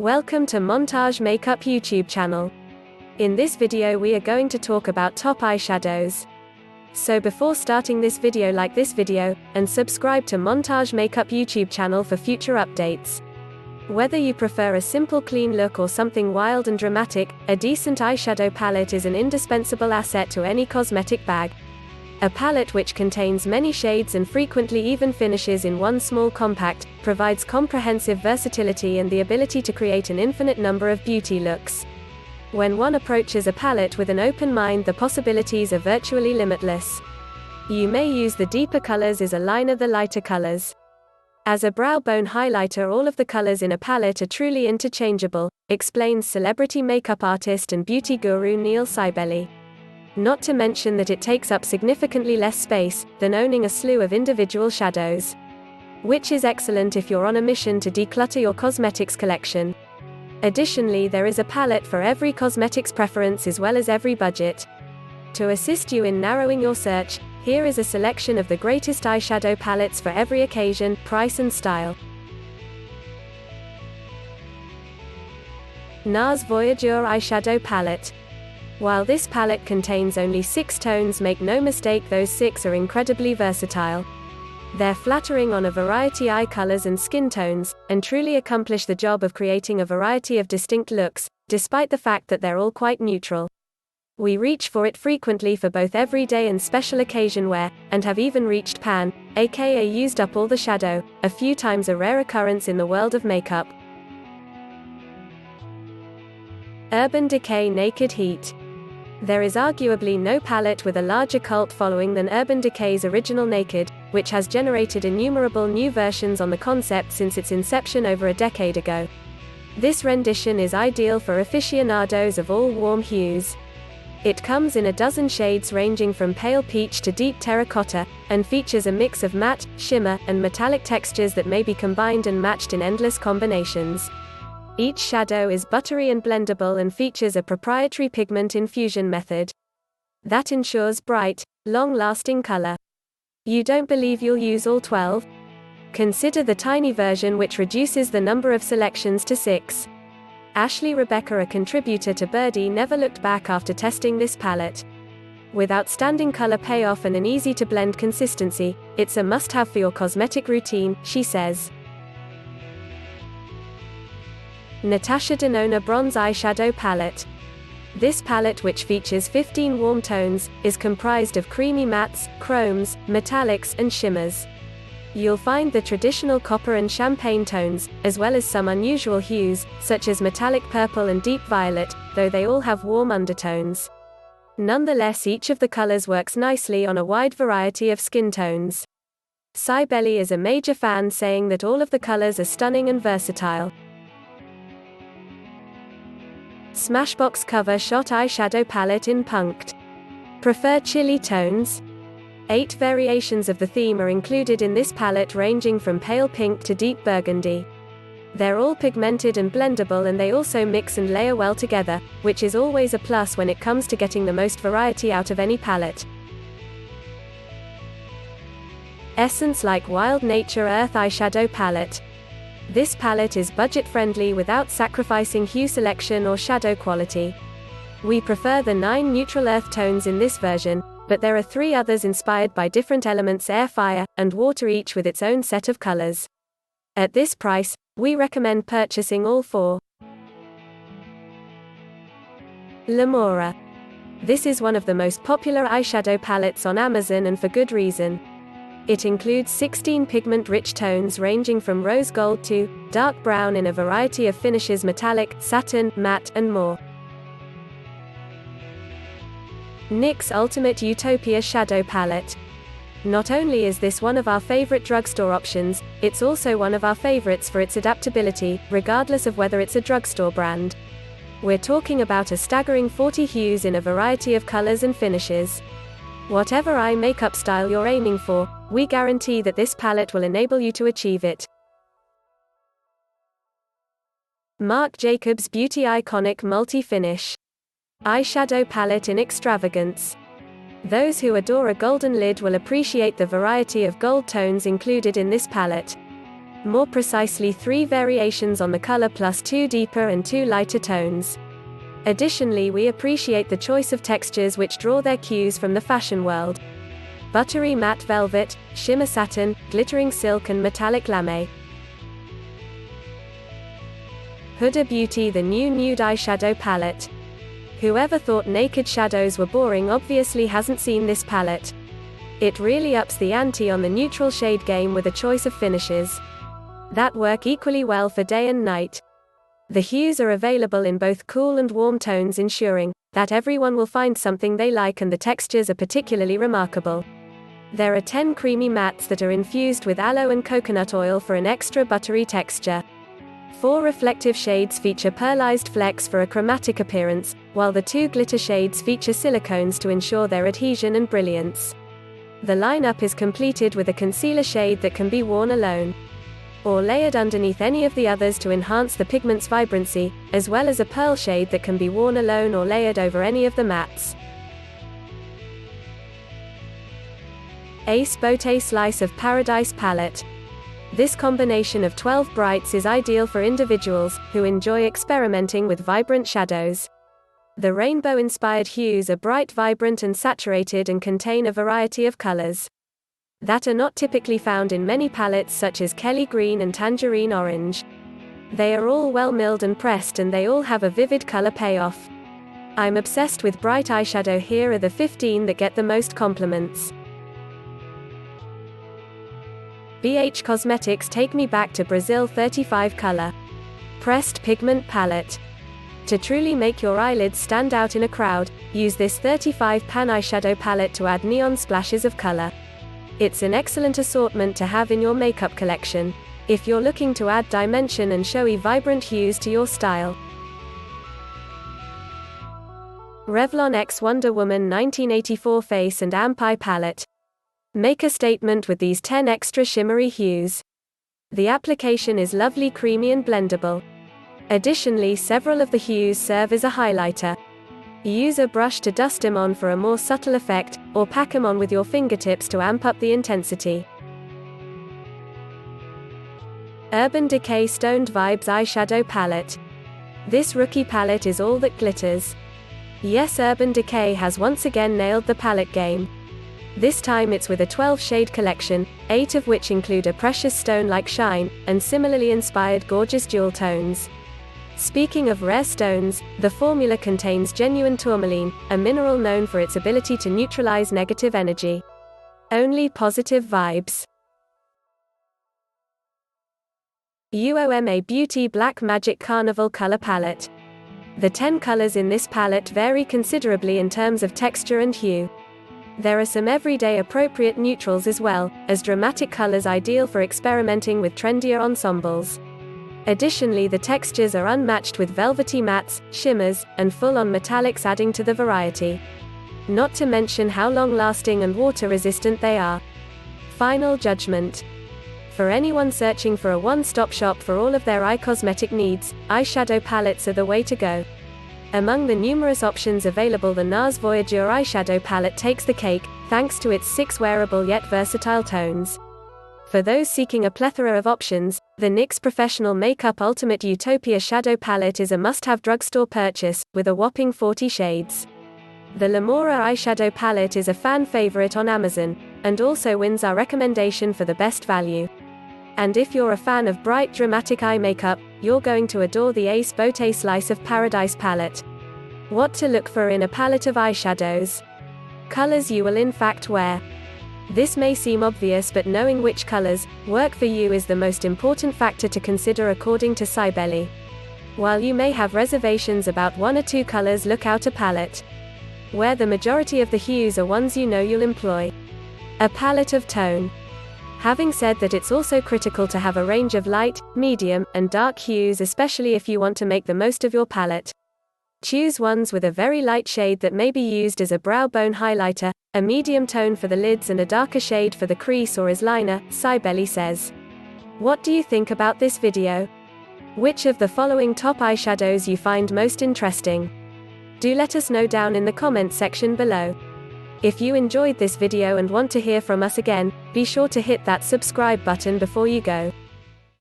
Welcome to Montage Makeup YouTube channel. In this video we are going to talk about top eyeshadows. So before starting this video, like this video, and subscribe to Montage Makeup YouTube channel for future updates. Whether you prefer a simple clean look or something wild and dramatic, a decent eyeshadow palette is an indispensable asset to any cosmetic bag. A palette which contains many shades and frequently even finishes in one small compact, provides comprehensive versatility and the ability to create an infinite number of beauty looks. When one approaches a palette with an open mind, the possibilities are virtually limitless. You may use the deeper colors as a liner, the lighter colors as a brow bone highlighter. All of the colors in a palette are truly interchangeable, explains celebrity makeup artist and beauty guru Neil Cybele. Not to mention that it takes up significantly less space than owning a slew of individual shadows. Which is excellent if you're on a mission to declutter your cosmetics collection. Additionally, there is a palette for every cosmetics preference as well as every budget. To assist you in narrowing your search, here is a selection of the greatest eyeshadow palettes for every occasion, price and style. Nars Voyager Eyeshadow Palette. While this palette contains only 6 tones, make no mistake, those 6 are incredibly versatile. They're flattering on a variety eye colors and skin tones, and truly accomplish the job of creating a variety of distinct looks, despite the fact that they're all quite neutral. We reach for it frequently for both everyday and special occasion wear, and have even reached pan, aka used up all the shadow, a few times, a rare occurrence in the world of makeup. Urban Decay Naked Heat. There is arguably no palette with a larger cult following than Urban Decay's original Naked, which has generated innumerable new versions on the concept since its inception over a decade ago. This rendition is ideal for aficionados of all warm hues. It comes in a dozen shades ranging from pale peach to deep terracotta, and features a mix of matte, shimmer, and metallic textures that may be combined and matched in endless combinations. Each shadow is buttery and blendable and features a proprietary pigment infusion method that ensures bright, long-lasting color. You don't believe you'll use all 12? Consider the tiny version which reduces the number of selections to 6. Ashley Rebecca, a contributor to Birdie, never looked back after testing this palette. With outstanding color payoff and an easy-to-blend consistency, it's a must-have for your cosmetic routine, she says. Natasha Denona Bronze Eyeshadow Palette. This palette, which features 15 warm tones, is comprised of creamy mattes, chromes, metallics, and shimmers. You'll find the traditional copper and champagne tones, as well as some unusual hues, such as metallic purple and deep violet, though they all have warm undertones. Nonetheless, each of the colors works nicely on a wide variety of skin tones. Cybele is a major fan, saying that all of the colors are stunning and versatile. Smashbox Cover Shot Eyeshadow Palette in Punked. Prefer chilly tones? 8 variations of the theme are included in this palette, ranging from pale pink to deep burgundy. They're all pigmented and blendable, and they also mix and layer well together, which is always a plus when it comes to getting the most variety out of any palette. Essence Like Wild Nature Earth Eyeshadow Palette. This palette is budget-friendly without sacrificing hue selection or shadow quality. We prefer the 9 neutral earth tones in this version, but there are 3 others inspired by different elements: air, fire, and water, each with its own set of colors. At this price, we recommend purchasing all 4. Lamora. This is one of the most popular eyeshadow palettes on Amazon, and for good reason. It includes 16 pigment-rich tones ranging from rose gold to dark brown in a variety of finishes: metallic, satin, matte, and more. NYX Ultimate Utopia Shadow Palette. Not only is this one of our favorite drugstore options, it's also one of our favorites for its adaptability, regardless of whether it's a drugstore brand. We're talking about a staggering 40 hues in a variety of colors and finishes. Whatever eye makeup style you're aiming for, we guarantee that this palette will enable you to achieve it. Marc Jacobs Beauty Iconic Multi-Finish Eyeshadow Palette in Extravagance. Those who adore a golden lid will appreciate the variety of gold tones included in this palette. More precisely 3 variations on the color plus 2 deeper and 2 lighter tones. Additionally, we appreciate the choice of textures which draw their cues from the fashion world. Buttery matte velvet, shimmer satin, glittering silk and metallic lame. Huda Beauty, the new nude eyeshadow palette. Whoever thought naked shadows were boring obviously hasn't seen this palette. It really ups the ante on the neutral shade game with a choice of finishes that work equally well for day and night. The hues are available in both cool and warm tones, ensuring that everyone will find something they like, and the textures are particularly remarkable. There are 10 creamy mattes that are infused with aloe and coconut oil for an extra buttery texture. 4 reflective shades feature pearlized flecks for a chromatic appearance, while the 2 glitter shades feature silicones to ensure their adhesion and brilliance. The lineup is completed with a concealer shade that can be worn alone or layered underneath any of the others to enhance the pigment's vibrancy, as well as a pearl shade that can be worn alone or layered over any of the mattes. Bote Slice of Paradise Palette. This combination of 12 brights is ideal for individuals who enjoy experimenting with vibrant shadows. The rainbow-inspired hues are bright, vibrant and saturated, and contain a variety of colors that are not typically found in many palettes, such as Kelly Green and Tangerine Orange. They are all well milled and pressed, and they all have a vivid color payoff. I'm obsessed with bright eyeshadow. Here are the 15 that get the most compliments. BH Cosmetics Take Me Back to Brazil 35 Color Pressed Pigment Palette. To truly make your eyelids stand out in a crowd, use this 35 pan eyeshadow palette to add neon splashes of color. It's an excellent assortment to have in your makeup collection if you're looking to add dimension and showy vibrant hues to your style. Revlon X Wonder Woman 1984 Face and Amp Eye Palette. Make a statement with these 10 extra shimmery hues. The application is lovely, creamy and blendable. Additionally, several of the hues serve as a highlighter. Use a brush to dust them on for a more subtle effect, or pack them on with your fingertips to amp up the intensity. Urban Decay Stoned Vibes Eyeshadow Palette. This rookie palette is all that glitters. Yes, Urban Decay has once again nailed the palette game. This time it's with a 12-shade collection, 8 of which include a precious stone-like shine, and similarly inspired gorgeous jewel tones. Speaking of rare stones, the formula contains genuine tourmaline, a mineral known for its ability to neutralize negative energy. Only positive vibes. Uoma Beauty Black Magic Carnival Color Palette. The 10 colors in this palette vary considerably in terms of texture and hue. There are some everyday appropriate neutrals as well as dramatic colors ideal for experimenting with trendier ensembles. Additionally, the textures are unmatched with velvety mattes, shimmers, and full-on metallics adding to the variety. Not to mention how long-lasting and water-resistant they are. Final judgment. For anyone searching for a one-stop shop for all of their eye cosmetic needs, eyeshadow palettes are the way to go. Among the numerous options available, the Nars Voyager eyeshadow palette takes the cake, thanks to its 6 wearable yet versatile tones. For those seeking a plethora of options, the NYX Professional Makeup Ultimate Utopia Shadow Palette is a must-have drugstore purchase, with a whopping 40 shades. The Lamora eyeshadow palette is a fan favorite on Amazon, and also wins our recommendation for the best value. And if you're a fan of bright, dramatic eye makeup, you're going to adore the Bote Slice of Paradise palette. What to look for in a palette of eyeshadows? Colors you will in fact wear. This may seem obvious, but knowing which colors work for you is the most important factor to consider according to Maybelline. While you may have reservations about 1 or 2 colors, look out a palette where the majority of the hues are ones you know you'll employ. A palette of tone. Having said that, it's also critical to have a range of light, medium, and dark hues, especially if you want to make the most of your palette. Choose ones with a very light shade that may be used as a brow bone highlighter, a medium tone for the lids and a darker shade for the crease or as liner, Maybelline says. What do you think about this video? Which of the following top eyeshadows you find most interesting? Do let us know down in the comment section below. If you enjoyed this video and want to hear from us again, be sure to hit that subscribe button before you go.